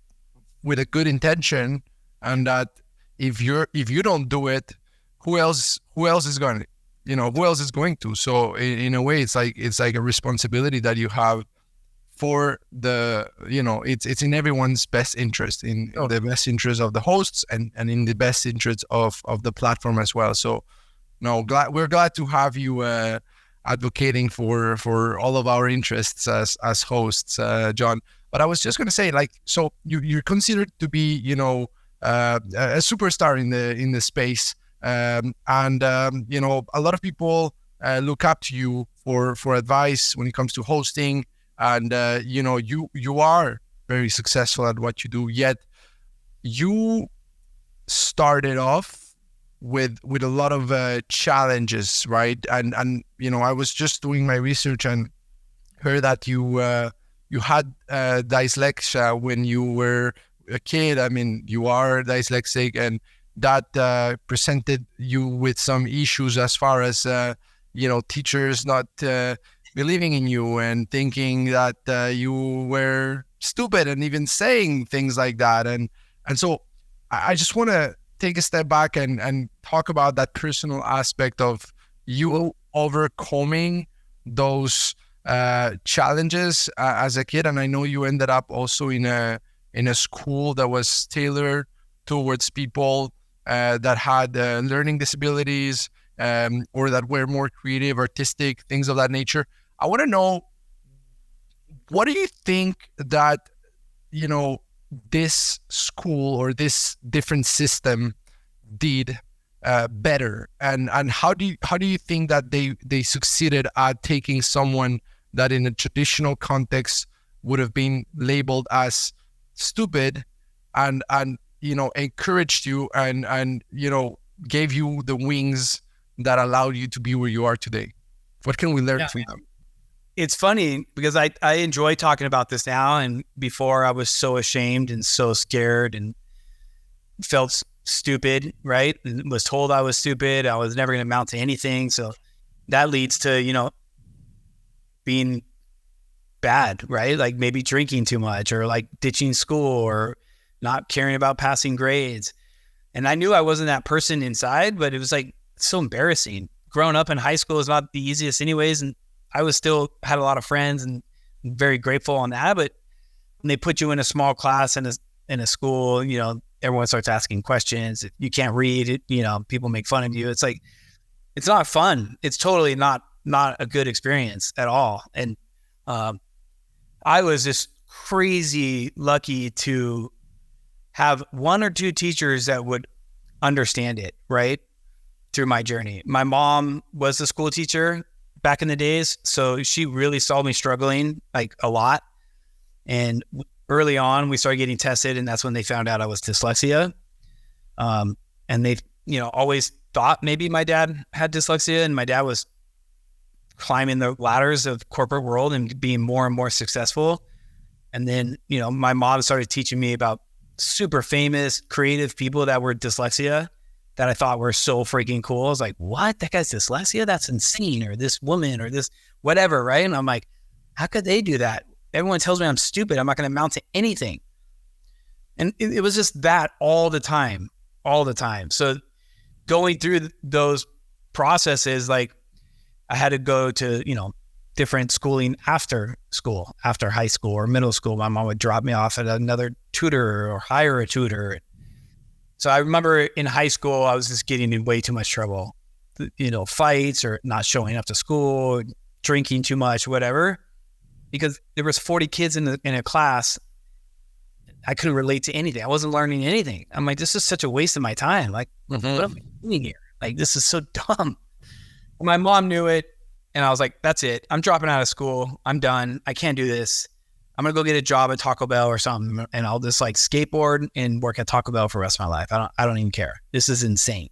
with a good intention, and that if you don't do it, who else is going to, who else is going to? So in a way, it's like a responsibility that you have for the, it's in everyone's best interest, in the best interest of the hosts and in the best interest of the platform as well. So we're glad to have you advocating for all of our interests as hosts, John. But I was just going to say, so you're considered to be, a superstar in the space, and a lot of people look up to you for advice when it comes to hosting, and you are very successful at what you do. Yet you started off with a lot of challenges, right? And I was just doing my research and heard that you had dyslexia when you were a kid. I mean, you are dyslexic, and that presented you with some issues as far as teachers not believing in you and thinking that you were stupid, and even saying things like that. And so I just want to take a step back and talk about that personal aspect of you overcoming those challenges as a kid. And I know you ended up also in a school that was tailored towards people that had learning disabilities, or that were more creative, artistic, things of that nature. I want to know, what do you think that, this school or this different system did better, and how do you think that they succeeded at taking someone that in a traditional context would have been labeled as stupid, and encouraged you and gave you the wings that allowed you to be where you are today? What can we learn from them? It's funny because I enjoy talking about this now, and before I was so ashamed and so scared and felt stupid, right? And was told I was stupid. I was never going to amount to anything. So that leads to, being bad, right? Like maybe drinking too much, or like ditching school, or not caring about passing grades. And I knew I wasn't that person inside, but it was like so embarrassing. Growing up in high school is not the easiest anyways. And I was still had a lot of friends and very grateful on that. But when they put you in a small class in a school, everyone starts asking questions. You can't read it. People make fun of you. It's like, it's not fun. It's totally not a good experience at all. And I was just crazy lucky to have one or two teachers that would understand it, right? Through my journey. My mom was a school teacher back in the days, so she really saw me struggling like a lot. And early on, we started getting tested, and that's when they found out I was dyslexia. And they, always thought maybe my dad had dyslexia, and my dad was climbing the ladders of corporate world and being more and more successful. And then, my mom started teaching me about super famous, creative people that were dyslexia that I thought were so freaking cool. I was like, what? That guy's dyslexia? That's insane. Or this woman, or this whatever, right? And I'm like, how could they do that? Everyone tells me I'm stupid. I'm not going to amount to anything. And it was just that all the time. So going through those processes, like I had to go to, different schooling after school, after high school or middle school. My mom would drop me off at another tutor or hire a tutor. So I remember in high school, I was just getting in way too much trouble, fights or not showing up to school, drinking too much, whatever, because there was 40 kids in a class. I couldn't relate to anything. I wasn't learning anything. I'm like, this is such a waste of my time. Like, what am I doing here? Like, this is so dumb. My mom knew it. And I was like, that's it. I'm dropping out of school. I'm done. I can't do this. I'm going to go get a job at Taco Bell or something. And I'll just like skateboard and work at Taco Bell for the rest of my life. I don't even care. This is insane.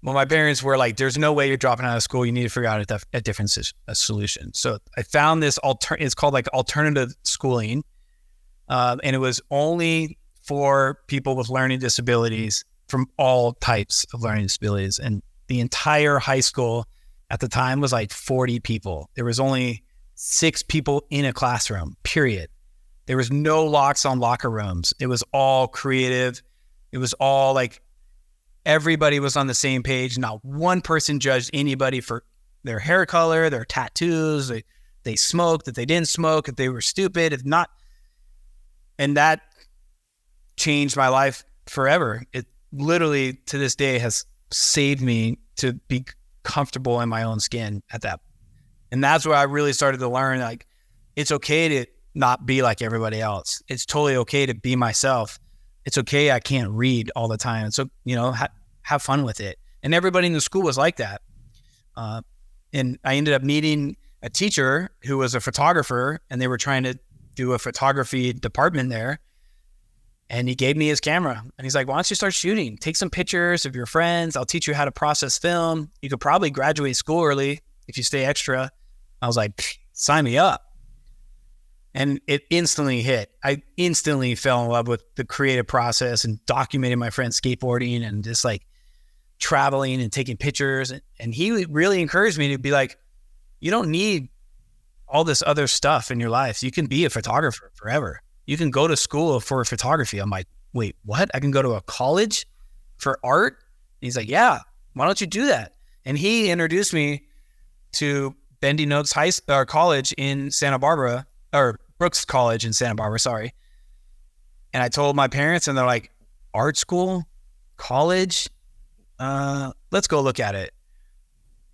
Well, my parents were like, there's no way you're dropping out of school. You need to figure out a different solution. So I found this it's called like alternative schooling. And it was only for people with learning disabilities, from all types of learning disabilities. And the entire high school at the time was like 40 people. There was only 6 people in a classroom, period. There was no locks on locker rooms. It was all creative. It was all like everybody was on the same page. Not one person judged anybody for their hair color, their tattoos, they smoked, if they didn't smoke, if they were stupid, if not. And that changed my life forever. It literally to this day has saved me to be comfortable in my own skin at that. And that's where I really started to learn, like, it's okay to not be like everybody else. It's totally okay to be myself. It's okay. I can't read all the time. So, have fun with it. And everybody in the school was like that. And I ended up meeting a teacher who was a photographer, and they were trying to do a photography department there. And he gave me his camera and he's like, why don't you start shooting? Take some pictures of your friends. I'll teach you how to process film. You could probably graduate school early if you stay extra. I was like, sign me up. And it instantly hit. I instantly fell in love with the creative process and documenting my friends skateboarding and just like traveling and taking pictures. And he really encouraged me to be like, you don't need all this other stuff in your life. You can be a photographer forever. You can go to school for photography. I'm like, wait, what? I can go to a college for art? And he's like, yeah, why don't you do that? And he introduced me to Bendy Notes College in Santa Barbara, or Brooks College in Santa Barbara, sorry. And I told my parents, and they're like, art school, college, let's go look at it.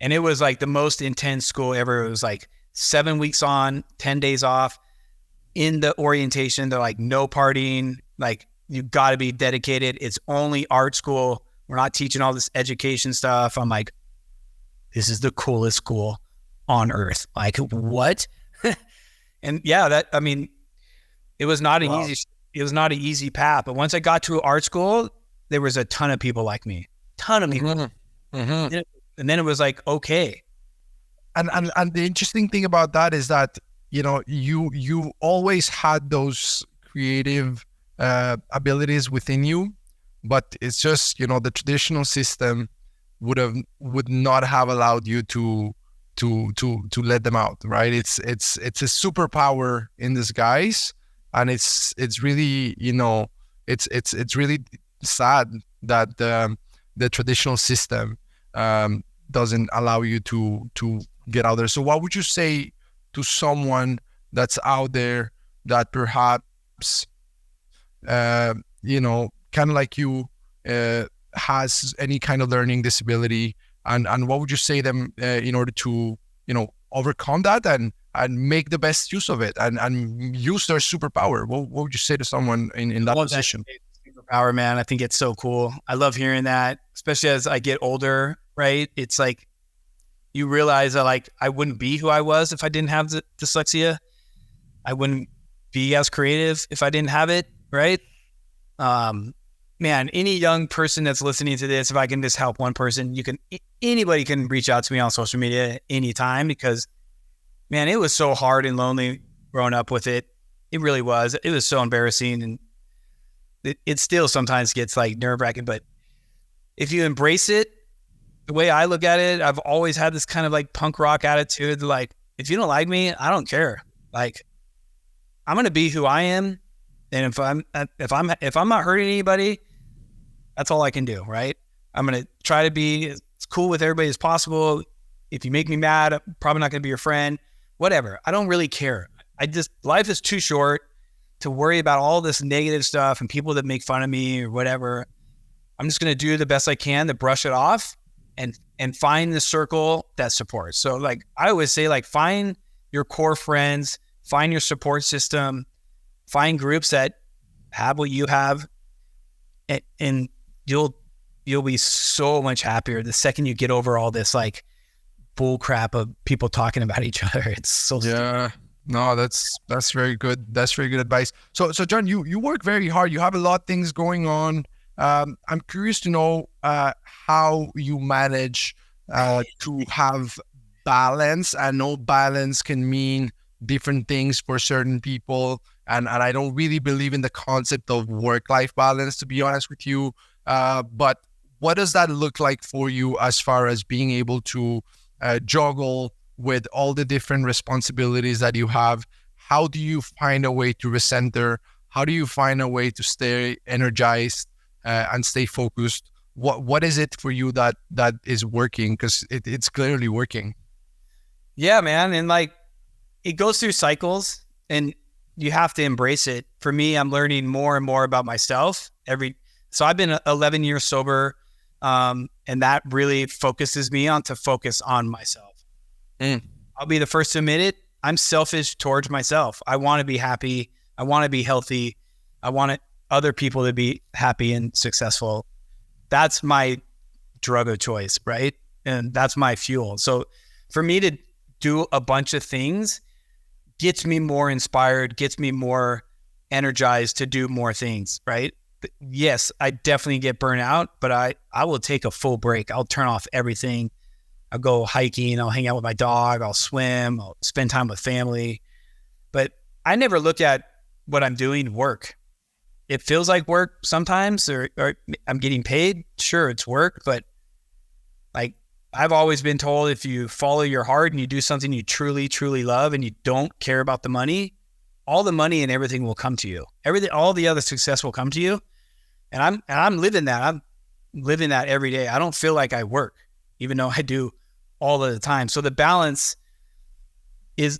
And it was like the most intense school ever. It was like 7 weeks on, 10 days off. In the orientation, they're like, no partying, like you got to be dedicated. It's only art school. We're not teaching all this education stuff. I'm like, this is the coolest school on earth. Like, what? And yeah, it was not an easy path. But once I got to art school, there was a ton of people like me, ton of people. Mm-hmm. Mm-hmm. And then it was like, okay. And the interesting thing about that is that, you always had those creative abilities within you, but it's just, the traditional system would not have allowed you to let them out, right? It's a superpower in disguise, and it's really, it's really sad that the traditional system doesn't allow you to get out there. So what would you say to someone that's out there that perhaps, kind of like you, has any kind of learning disability, and what would you say them in order to, overcome that and make the best use of it and use their superpower? What would you say to someone in that position? Superpower, man. I think it's so cool. I love hearing that, especially as I get older, right? It's like, you realize that like I wouldn't be who I was if I didn't have the dyslexia. I wouldn't be as creative if I didn't have it, right? Man, any young person that's listening to this, if I can just help one person, anybody can reach out to me on social media anytime, because man, it was so hard and lonely growing up with it. It really was. It was so embarrassing, and it still sometimes gets like nerve-wracking, but if you embrace it, the way I look at it, I've always had this kind of like punk rock attitude. Like, if you don't like me, I don't care. Like, I'm going to be who I am. And if I'm not hurting anybody, that's all I can do. Right. I'm going to try to be as cool with everybody as possible. If you make me mad, I'm probably not going to be your friend, whatever. I don't really care. Life is too short to worry about all this negative stuff and people that make fun of me or whatever. I'm just going to do the best I can to brush it off and find the circle that supports. So like I always say, like, find your core friends, find your support system, find groups that have what you have, and you'll be so much happier the second you get over all this like bull crap of people talking about each other. It's so stupid. No, that's very good. That's very good advice. So John, you work very hard. You have a lot of things going on. I'm curious to know how you manage to have balance. I know balance can mean different things for certain people, and I don't really believe in the concept of work-life balance, to be honest with you. But what does that look like for you as far as being able to juggle with all the different responsibilities that you have? How do you find a way to recenter? How do you find a way to stay energized and stay focused? What is it for you that is working? Because it's clearly working. Yeah, man. And like, it goes through cycles and you have to embrace it. For me, I'm learning more and more about myself so I've been 11 years sober. And that really focuses me on to focus on myself. I'll be the first to admit it. I'm selfish towards myself. I want to be happy. I want to be healthy. I want other people to be happy and successful. That's my drug of choice, right? And that's my fuel. So for me to do a bunch of things gets me more inspired, gets me more energized to do more things, right? Yes, I definitely get burnt out, but I will take a full break. I'll turn off everything. I'll go hiking. I'll hang out with my dog. I'll swim. I'll spend time with family. But I never look at what I'm doing work. It feels like work sometimes, or I'm getting paid. Sure, it's work, but like I've always been told, if you follow your heart and you do something you truly, truly love and you don't care about the money, all the money and everything will come to you. All the other success will come to you. And I'm living that. I'm living that every day. I don't feel like I work, even though I do all of the time. So the balance is,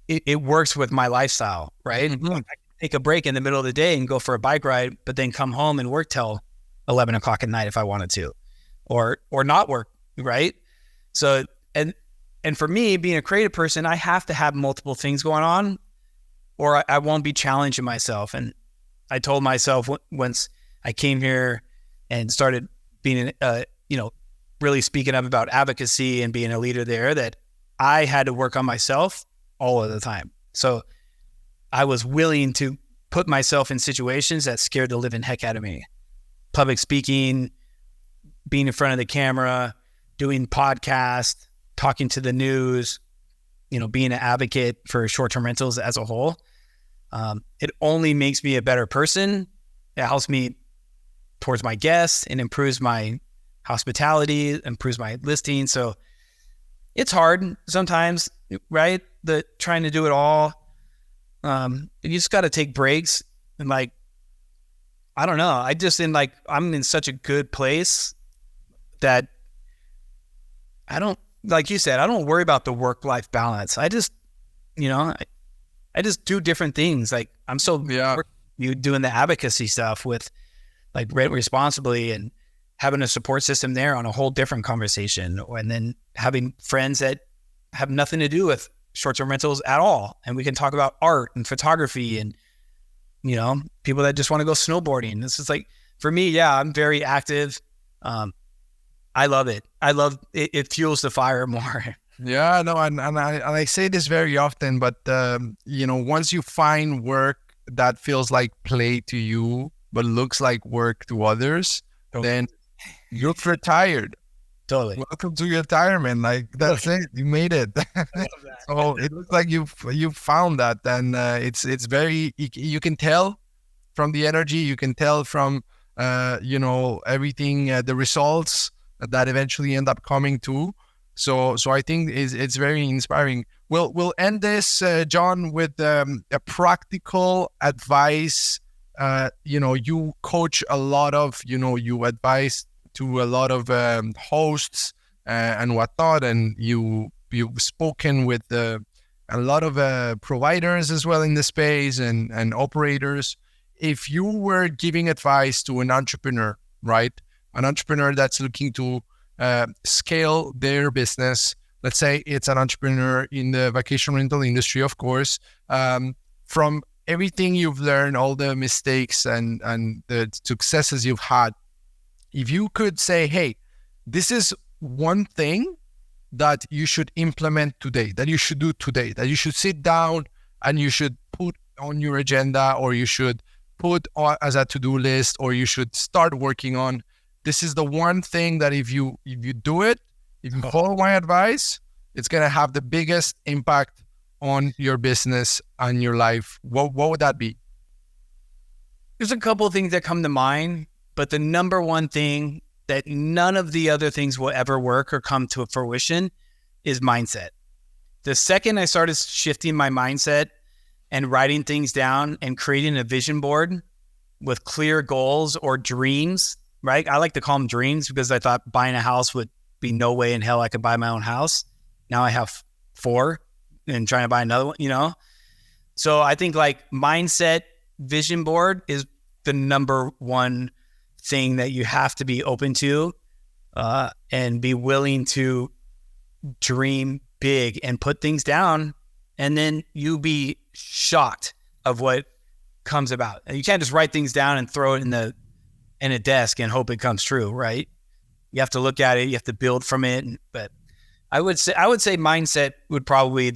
it works with my lifestyle, right? Mm-hmm. I can take a break in the middle of the day and go for a bike ride, but then come home and work till 11 o'clock at night if I wanted to, or not work, right? So, and for me, being a creative person, I have to have multiple things going on, or I won't be challenging myself. And I told myself once I came here and started being, really speaking up about advocacy and being a leader there, that I had to work on myself all of the time. So I was willing to put myself in situations that scared the living heck out of me. Public speaking, being in front of the camera, doing podcasts, talking to the news, being an advocate for short-term rentals as a whole. It only makes me a better person. It helps me towards my guests and improves my hospitality, improves my listing. So it's hard sometimes, right? Trying to do it all. You just got to take breaks and I don't know. I'm in such a good place that I don't, like you said, I don't worry about the work-life balance. I just, I just do different things. Like I'm you doing the advocacy stuff with Rent Responsibly and having a support system there on a whole different conversation. And then having friends that have nothing to do with short-term rentals at all. And we can talk about art and photography and, people that just want to go snowboarding. This is for me, I'm very active. I love it. I love it. It fuels the fire more. Yeah, no, and I say this very often, but once you find work that feels like play to you, but looks like work to others, then you're retired. Totally. Welcome to your retirement. That's it. You made it. So it looks like you found that, and it's very. You can tell from the energy. You can tell from everything, the results that eventually end up coming to. So I think it's very inspiring. We'll end this, John, with a practical advice. You coach a lot of, you advise to a lot of hosts and whatnot, and you've spoken with a lot of providers as well in the space and operators. If you were giving advice to an entrepreneur, right? An entrepreneur that's looking to scale their business. Let's say it's an entrepreneur in the vacation rental industry, of course. From everything you've learned, all the mistakes and the successes you've had, if you could say, hey, this is one thing that you should implement today, that you should do today, that you should sit down and you should put on your agenda, or you should put as a to-do list, or you should start working on. This is the one thing that if you do it, if you follow my advice, it's going to have the biggest impact on your business and your life. What would that be? There's a couple of things that come to mind, but the number one thing that none of the other things will ever work or come to fruition is mindset. The second I started shifting my mindset and writing things down and creating a vision board with clear goals or dreams, right? I like to call them dreams because I thought buying a house would be no way in hell I could buy my own house. Now I have 4 and trying to buy another one, you know? So I think like mindset vision board is the number one thing that you have to be open to and be willing to dream big and put things down, and then you be shocked of what comes about. And you can't just write things down and throw it in a desk and hope it comes true, right? You have to look at it, you have to build from it. But I would say mindset would probably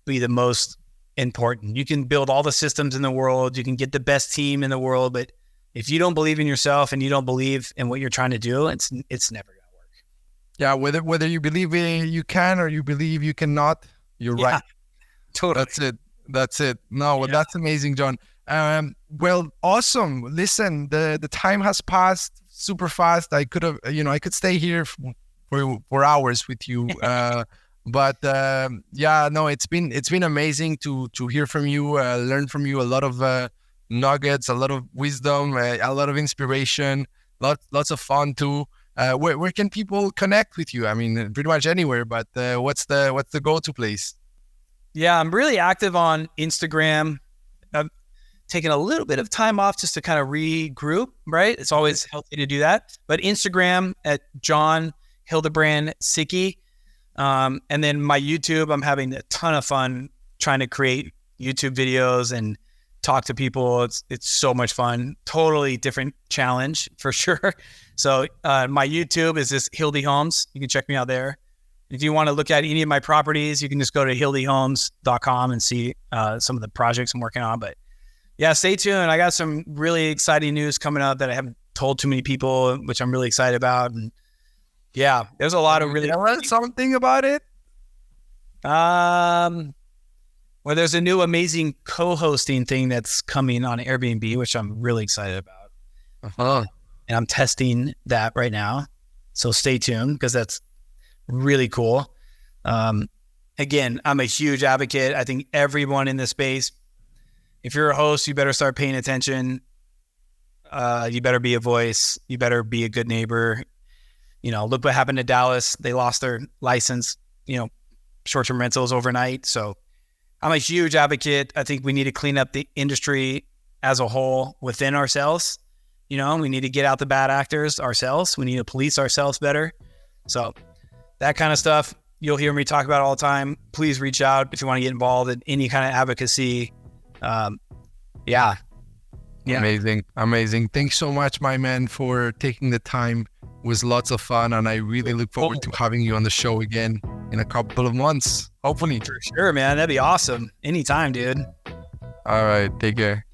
be the most important. You can build all the systems in the world, you can get the best team in the world, but if you don't believe in yourself and you don't believe in what you're trying to do, it's never going to work. Yeah, whether you believe you can or you believe you cannot, you're right. Totally. That's it. No, well, that's amazing, John. Well, awesome. Listen, the time has passed super fast. I could have, I could stay here for hours with you. But yeah, no, it's been amazing to hear from you, learn from you a lot of nuggets, a lot of wisdom, a lot of inspiration, lots of fun too. Where can people connect with you? I mean, pretty much anywhere, but what's the go-to place? Yeah, I'm really active on Instagram. I've taken a little bit of time off just to kind of regroup, right? It's always healthy to do that. But Instagram at John Hildebrand Sicky. And then my YouTube, I'm having a ton of fun trying to create YouTube videos and talk to people. It's so much fun. Totally different challenge for sure. So my YouTube is just Hildy Homes. You can check me out there. If you want to look at any of my properties, you can just go to hildyhomes.com and see some of the projects I'm working on. But yeah, stay tuned. I got some really exciting news coming up that I haven't told too many people, which I'm really excited about. And yeah, there's a lot of really... something about it? Well, there's a new amazing co-hosting thing that's coming on Airbnb, which I'm really excited about. Uh-huh. And I'm testing that right now. So stay tuned because that's really cool. Again, I'm a huge advocate. I think everyone in this space, if you're a host, you better start paying attention. You better be a voice. You better be a good neighbor. Look what happened to Dallas. They lost their license, short-term rentals overnight. So I'm a huge advocate. I think we need to clean up the industry as a whole within ourselves. We need to get out the bad actors ourselves. We need to police ourselves better. So that kind of stuff, you'll hear me talk about all the time. Please reach out if you want to get involved in any kind of advocacy. Yeah. Amazing. Thanks so much, my man, for taking the time. It was lots of fun, and I really look forward to having you on the show again in a couple of months, hopefully. For sure, man. That'd be awesome. Anytime, dude. All right. Take care.